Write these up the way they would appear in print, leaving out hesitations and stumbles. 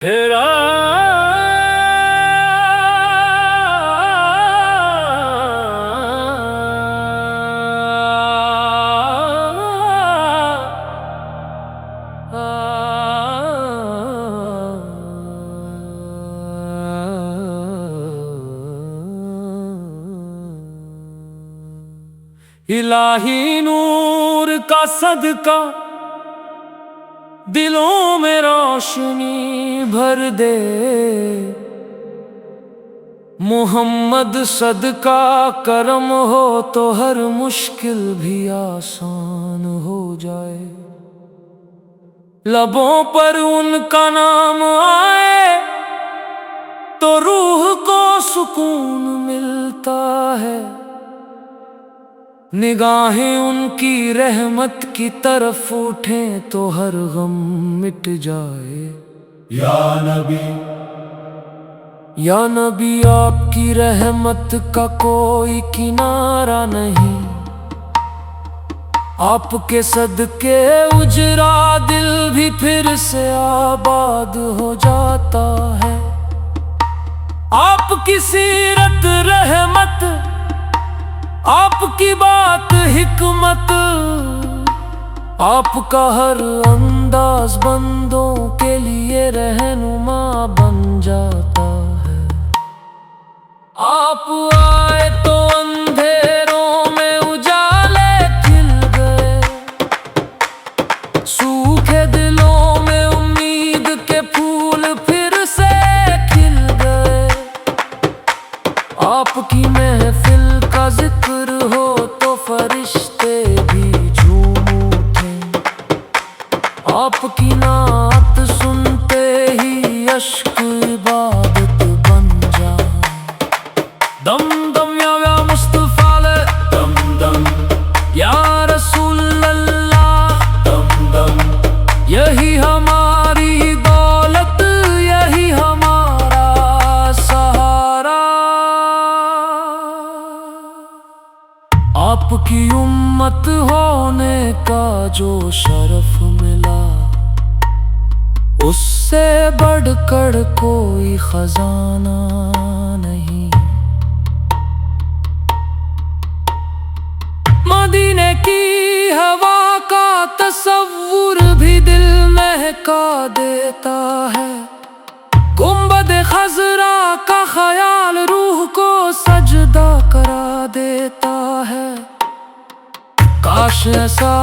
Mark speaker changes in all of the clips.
Speaker 1: तेरा इलाही नूर का सदका दिलों में रोशनी भर दे। मोहम्मद सदका करम हो तो हर मुश्किल भी आसान हो जाए। लबों पर उनका नाम आए तो रूह को सुकून मिलता है। निगाहें उनकी रहमत की तरफ उठें तो हर गम मिट जाए। या नबी आपकी रहमत का कोई किनारा नहीं। आपके सदके उजरा दिल भी फिर से आबाद हो जाता है। आपकी सीरत रहमत, आपकी बात हिकमत, आपका हर अंदाज बंदों के लिए रहनुमा बन जाता है। आप आए तो अंधेरों में उजाले खिल गए। सूखे दिलों में उम्मीद के फूल फिर से खिल गए। आपकी महफिल का जिक्र हो तो फरिश्ते भी झूम उठे। आपकी नात सुनते ही अश्क इबादत बन जाए। दम दम या मुस्तफा ले, दम दम या रसूल अल्लाह, दम दम यही हमारी दौलत, यही हमारा सहारा। आपकी उम्मत होने का जो शरफ मिला, उससे बढ़कर कोई खजाना नहीं। मदीने की हवा का तस्वुर भी दिल महका देता है। गुंबद खजरा का ख्याल रूह को सजदा करा देता है। काश ऐसा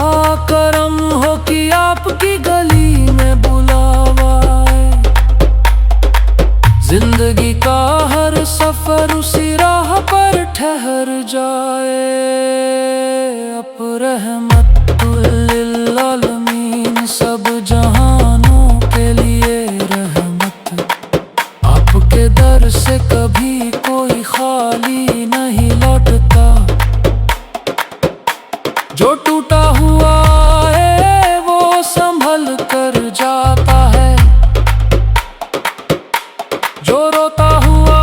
Speaker 1: करम हो कि आपकी गली में बुलावा आए। जिंदगी का हर सफर उसी राह पर ठहर जाए। अब रहमतुल लिल आलमीन सब जहानों के लिए रहमत। आपके दर से कभी कोई खाली नहीं लौटता। जो टूटा हुआ है वो संभल कर जाता है। जो रोता हुआ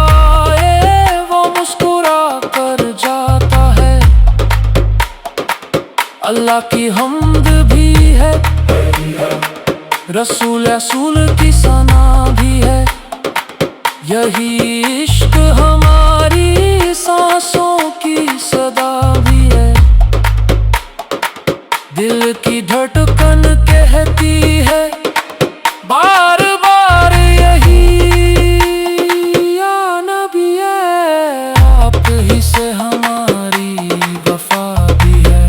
Speaker 1: है वो मुस्कुरा कर जाता है। अल्लाह की हम्द भी है, रसूल की सना भी है। यही इश्क हमारी सांसों की सदा भी है। दिल की धड़कन कहती है बार बार यही, या नबी है आप ही से हमारी वफा भी है।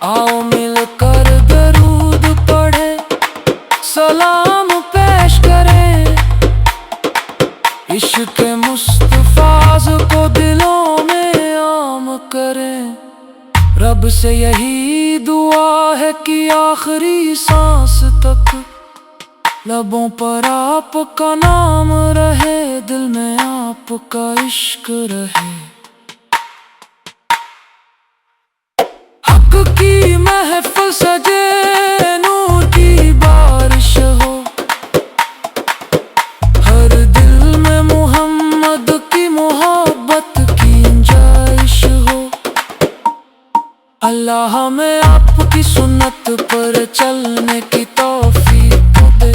Speaker 1: आओ मिलकर दरूद पढ़े, सलाम पेश करें। इश्क़ मुस्तफ़ा को दिलों में आम करें। रब से यही दुआ है कि आखिरी सांस तक लबों पर आपका नाम रहे, दिल में आपका इश्क रहे। हक की महफिल सजे, नूर की बारिश हो। हर दिल में मोहम्मद की मोहब्बत की इंजाइश हो। अल्लाह हमें आपकी सुन्नत पर चलने की तौफीक दे।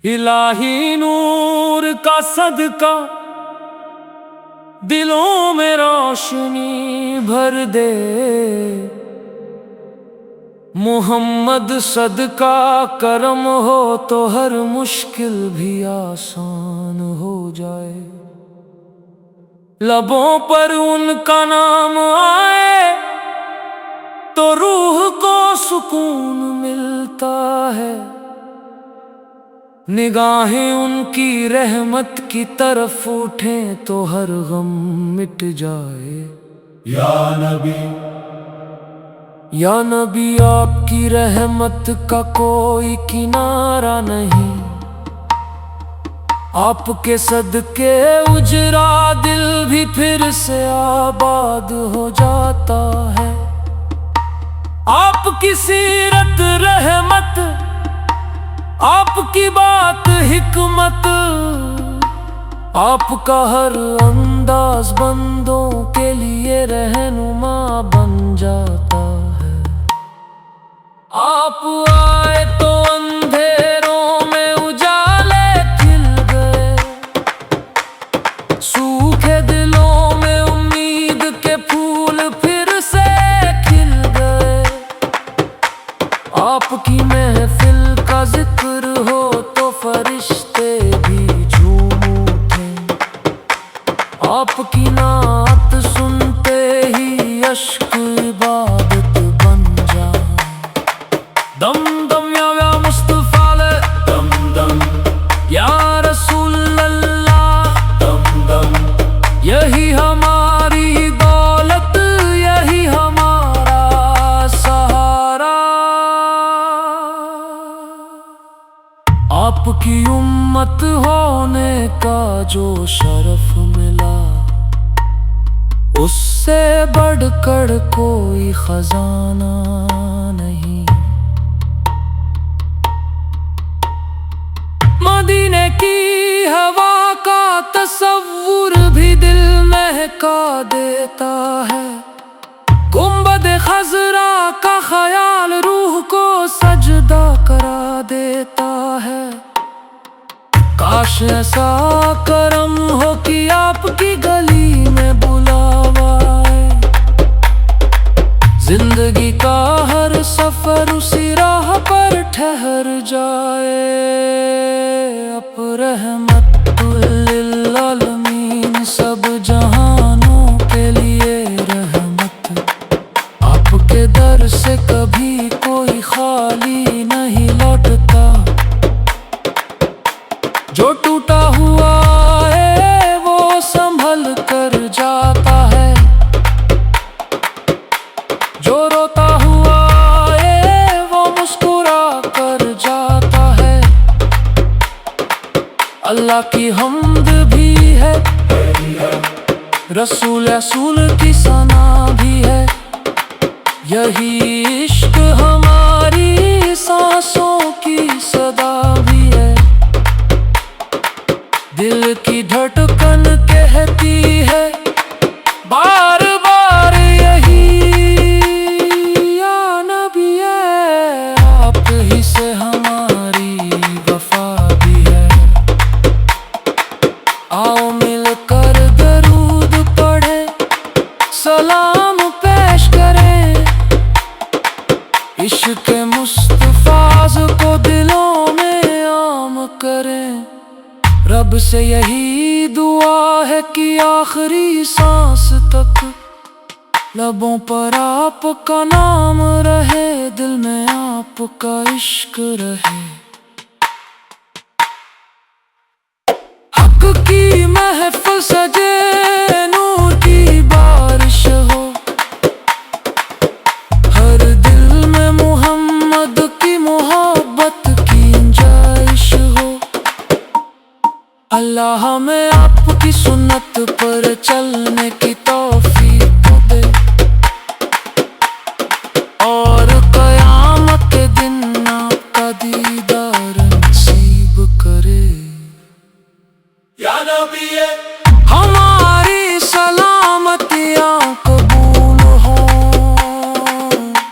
Speaker 1: इलाही नूर का सदका दिलों में रोशनी भर दे। मोहम्मद सदका करम हो तो हर मुश्किल भी आसान हो जाए। लबों पर उनका नाम आए तो रूह को सुकून मिलता है। निगाहें उनकी रहमत की तरफ उठें तो हर गम मिट जाए। या नबी आपकी रहमत का कोई किनारा नहीं। आपके सदके उजरा दिल भी फिर से आबाद हो जाता है। आपकी सीरत रहमत, आपकी बात हिकमत, आपका हर अंदाज बंदों के लिए रहनुमा बन जाता है। आप आए तो अंधेरों में उजाले खिल गए। सूखे दिलों में उम्मीद के फूल फिर से खिल गए। आपकी महफिल का जिक्र हो तो फरिश्ते भी झूम उठे। आपकी नात सुनते ही अश्क इबादत बन जाए। दम दम या मुस्तफा ले, दम दम या रसूल अल्लाह, दम दम यही हमारी दौलत, यही हमारा सहारा। आपकी उम्मत होने का जो शरफ मिला, उससे बढ़कर कोई खजाना नहीं। मदीने की हवा का तसव्वुर भी दिल महका देता है। गुंबद खजरा का ख्याल रूह को सजदा करा देता है। काश ऐसा करम हो कि आपकी गली में बुलावा आए। जिंदगी का हर सफर उसी राह पर ठहर जाए। अब रहमतुल लिल आलमीन सब जहानों के लिए रहमत। आपके दर से कभी कोई खाली नहीं लौटता। जो टूटा हुआ है वो संभल कर जाता है। जो रोता हुआ है वो मुस्कुरा कर जाता है। अल्लाह की हम्द भी है, रसूल की सना भी है। यही इश्क हमारी सांसों की सदा भी है। दिल की धड़कन कहती है बार बार यही, या नबी है आप ही से हमारी वफा भी है। आओ मिलकर दरूद पढ़े, सलाम पेश करें। इश्क मुस्तफाज को दिलों में आम करें। रब से यही दुआ है कि आखिरी सांस तक लबों पर आपका नाम रहे, दिल में आपका इश्क रहे। हक की महफिल सजे, नूर की बारिश हो। हर दिल में मोहम्मद की मोहब्बत की गुंजाइश हो। अल्लाह हमें आपकी सुन्नत पर चलने की तौफीक दे और क़यामत के दिन आपका दीदार नसीब करे। या नबी हमारी सलामतियाँ कबूल हो।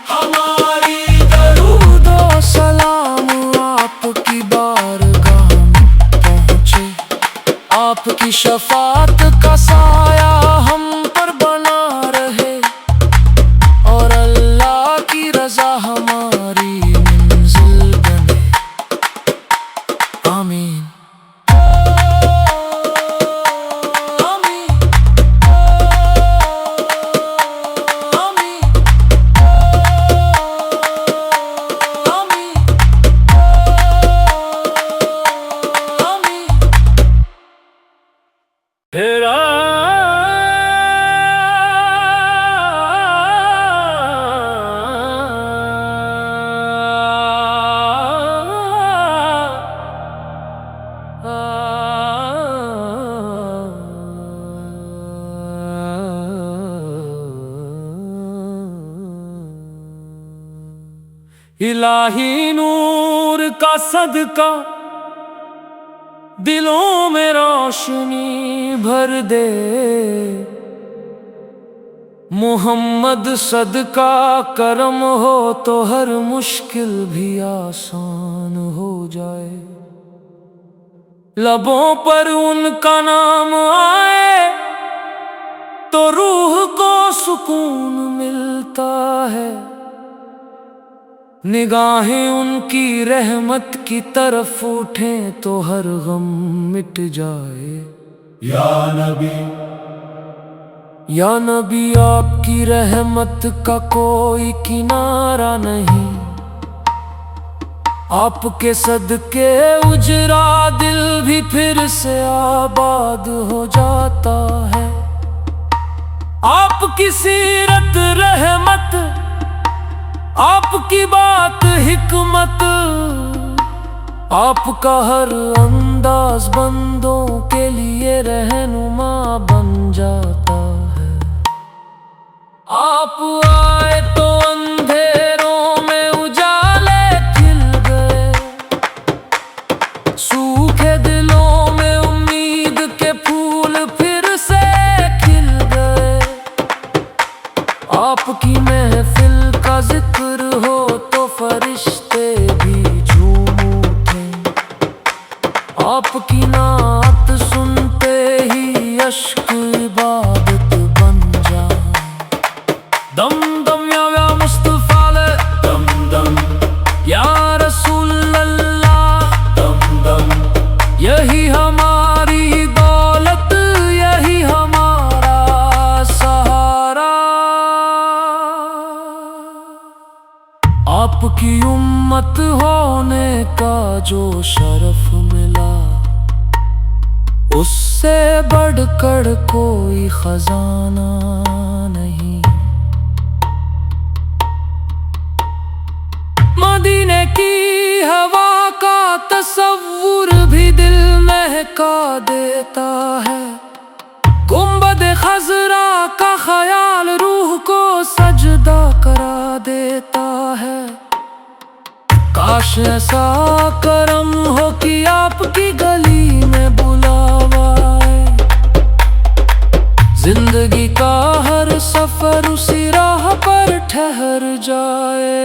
Speaker 1: हमारी दरूद व सलाम आपकी बारगाह इलाही नूर का सदका दिलों में रोशनी भर दे। मोहम्मद सदका करम हो तो हर मुश्किल भी आसान हो जाए। लबों पर उनका नाम आए तो रूह को सुकून मिलता है। निगाहें उनकी रहमत की तरफ उठें तो हर गम मिट जाए। या नबी आपकी रहमत का कोई किनारा नहीं। आपके सदके उजरा दिल भी फिर से आबाद हो जाता है। आपकी सीरत रहमत, आपकी बात हिकमत, आपका हर अंदाज बंदों के लिए रहनुमा बन जाता है। आप आए तो अंधेरों में उजाले खिल गए। सूखे दिलों में उम्मीद के फूल फिर से खिल गए। आपकी महफिल का जिक्र हो तो फरिश्ते भी झूम उठे। आपकी नात सुनते ही अश्क इबादत बन जाए। दम दम या मुस्तफा ले, दम दम या रसूल अल्लाह, दम दम यही हमारी दौलत, यही हमारा सहारा। आपकी उम्मत होने का जो शरफ मिला, उससे बढ़कर कोई खजाना नहीं। मदीने की हवा का तस्वुर भी दिल महका देता है। गुंबद खजरा का ख्याल रूह को सजदा करा देता है। काश ऐसा करम हो कि आपकी गली में बुलावा आए। जिंदगी का हर सफर उसी राह पर ठहर जाए।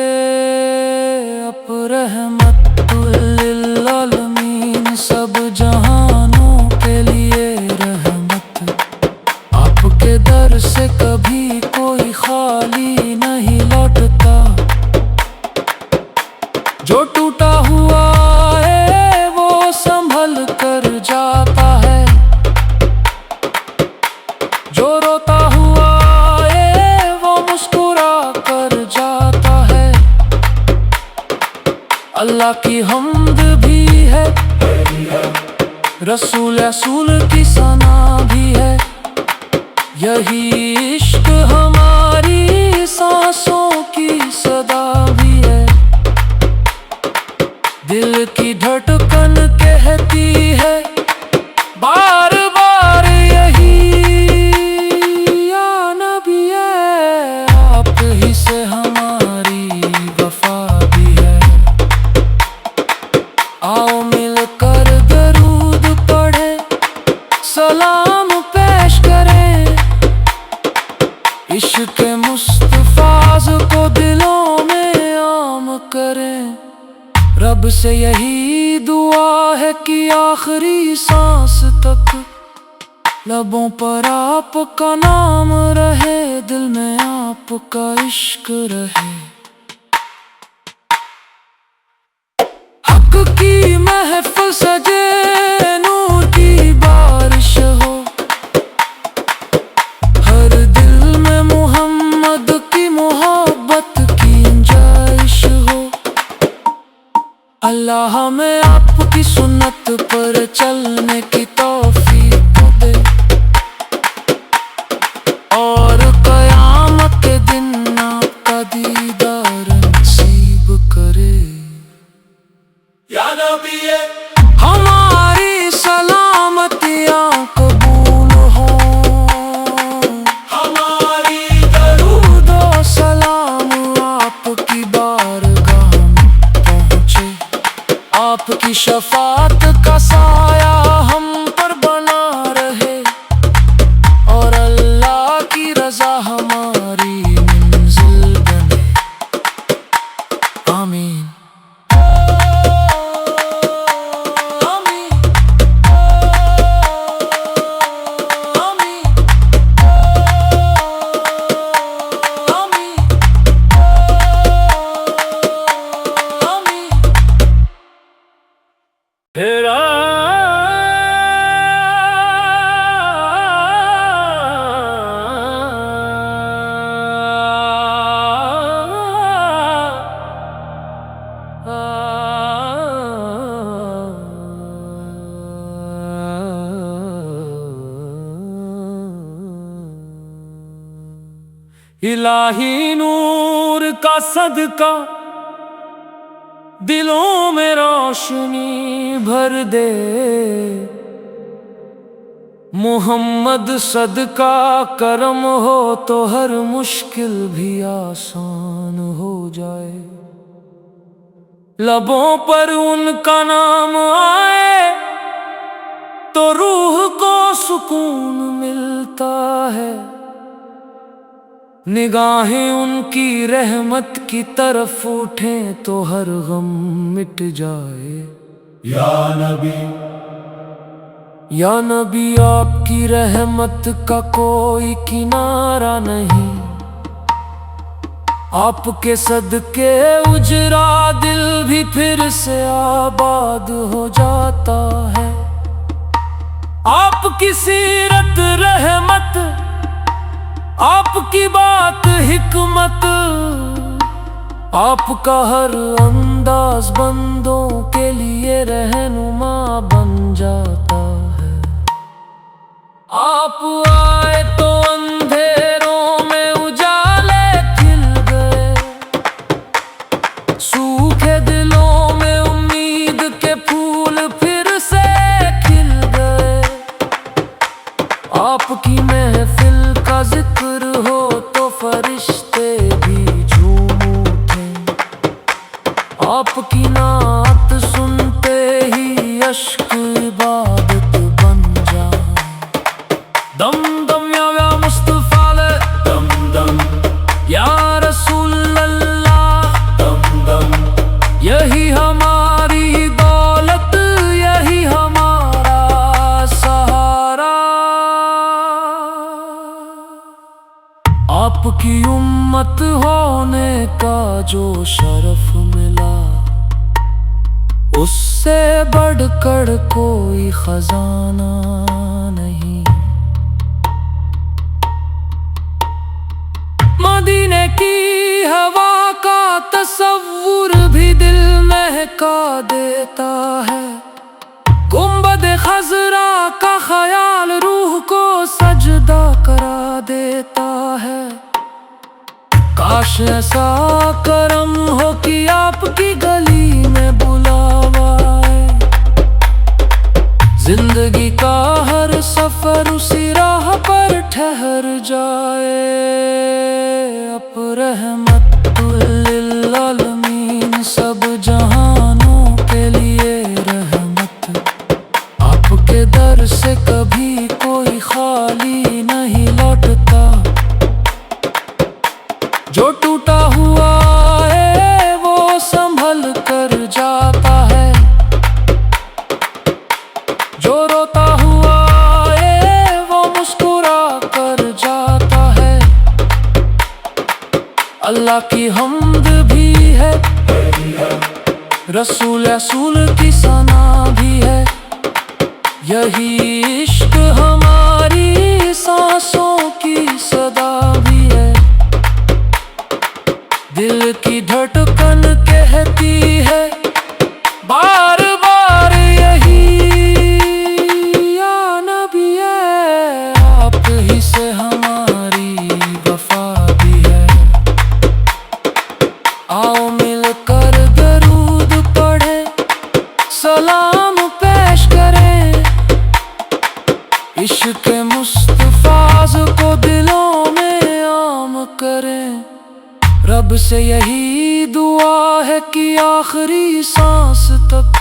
Speaker 1: अब रहमतुल लिल आलमीन सब जहानों के लिए रहमत। आपके दर से कभी कोई खाली नहीं लौटता। जो टूटा हुआ है वो संभल कर जाता है। जो रोता हुआ है वो मुस्कुरा कर जाता है। अल्लाह की हम्द भी है, रसूल की सना भी है। यही इश्क हमारी सांसों की सदा भी है। दिल की धड़कन कहती है बार बार यही, या नबी है आप ही से हमारी वफा भी है। आओ मिलकर दरूद पढ़े, सलाम पेश करें। इश्क मुस्तफाज को दिलों में आम करें। रब से यही दुआ है कि आखिरी सांस तक लबों पर आपका नाम रहे, दिल में आपका इश्क रहे। हक की महफिल सजे, नूर की बारिश हो। हर दिल में मोहम्मद की मोहब्बत की गुंजाइश हो। अल्लाह हमें आपकी सुन्नत पर चलने की तौफीक दे और क़यामत के दिन आपका दीदार नसीब करे। या नबी हमारी सलामतियाँ कबूल हो। हमारी दरूद व सलाम आपकी बारगाह आपकी शफात का साया हम पर बना रहे और अल्लाह की रजा हमारी मंजिल बने। आमीन। इलाही नूर का सदका दिलों में रोशनी भर दे, मुहम्मद सदका करम हो तो हर मुश्किल भी आसान हो जाए। लबों पर उनका नाम आए तो रूह को सुकून मिलता है, निगाहें उनकी रहमत की तरफ उठें तो हर गम मिट जाए। या नबी आपकी रहमत का कोई किनारा नहीं, आपके सदके उजरा दिल भी फिर से आबाद हो जाता है। आपकी सीरत रहमत, आपकी बात हिकमत, आपका हर अंदाज बंदों के लिए रहनुमा बन जाता है। आप आए तो अंधेरों में उजाले खिल गए, सूखे दिलों में उम्मीद के फूल फिर से खिल गए। आपकी महफिल का जिक्र हो तो फरिश्ते भी झूम उठे, आपकी नात सुनते ही अश्क इबादत बन जाए। दम दम या मुस्तफा ले, दम दम या रसूल अल्लाह, दम दम यही हमारी दौलत, यही हमारा सहारा। आपकी उम्मत होने का जो शरफ मिला, उससे बढ़कर कोई खजाना नहीं। मदीने की हवा का तस्वुर भी दिल महका देता है, गुंबद खजरा का ख्याल रूह को सजदा करा देता है। काश ऐसा करम हो कि आपकी गली में बुलावा आए, जिंदगी का हर सफर उसी राह पर ठहर जाए। अब रहमतुल लिल आलमीन सब जहानों के लिए रहमत, आपके दर से कभी कोई खाली नहीं लौटता। जो टूटा हुआ है वो संभल कर जाता है, जो रोता हुआ है वो मुस्कुरा कर जाता है। अल्लाह की हम्द भी है, रसूल की सना भी है, यही इश्क हमारी सांसों की सदा भी है। दिल की धड़कन कहती है बार बार यही, या नबी है आप ही से हमारी वफा भी है। आओ मिलकर दरूद पढ़े, सलाम पेश करें, इश्क मुस्तफाज को दिलों में आम करें। रब से यही दुआ है कि आखिरी सांस तक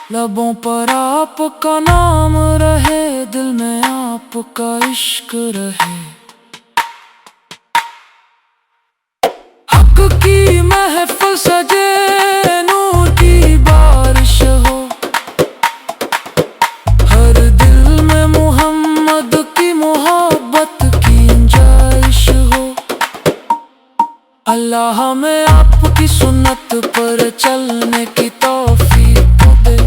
Speaker 1: लबों पर आपका नाम रहे, दिल में आपका इश्क रहे। हक की महफिल सजे, नूर की बारिश हो, हर दिल में मोहम्मद की मोहब्बत की गुंजाइश हो। अल्लाह हमें आपकी सुन्नत पर चलने की तौफीक दे,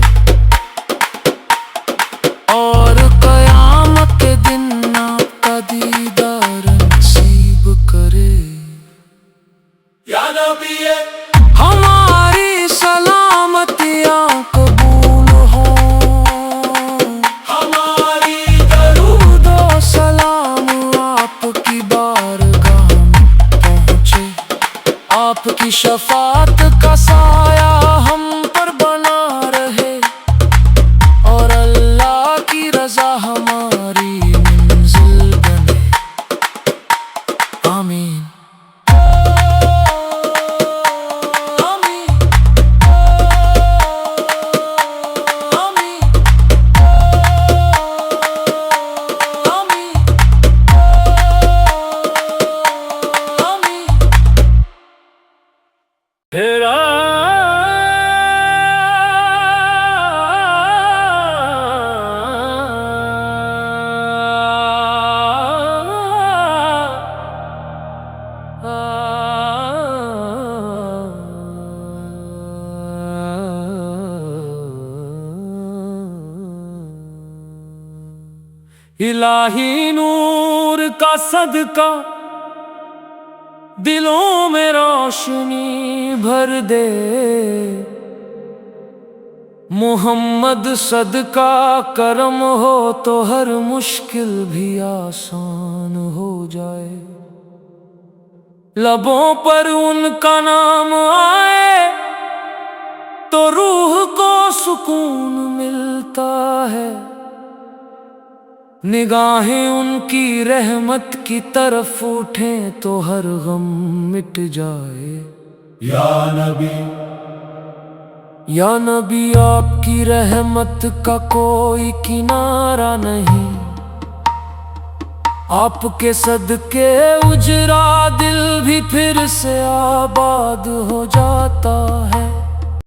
Speaker 1: और क़यामत के दिन आपका दीदार नसीब करे। या नबी हमारी सलामतियाँ कबूल हो, हमारी दरूद व सलाम आपकी बारगाह में पहुँचे। आपकी शफाअत का साया हम पर बना रहे, और अल्लाह की रज़ा हमारी मंजिल बने। आमीन। इलाही नूर का सदका दिलों में रोशनी भर दे, मोहम्मद सदका करम हो तो हर मुश्किल भी आसान हो जाए। लबों पर उनका नाम आए तो रूह को सुकून मिलता है, निगाहें उनकी रहमत की तरफ उठें तो हर गम मिट जाए। या नबी, या नबी आपकी रहमत का कोई किनारा नहीं, आपके सदके उजरा दिल भी फिर से आबाद हो जाता है।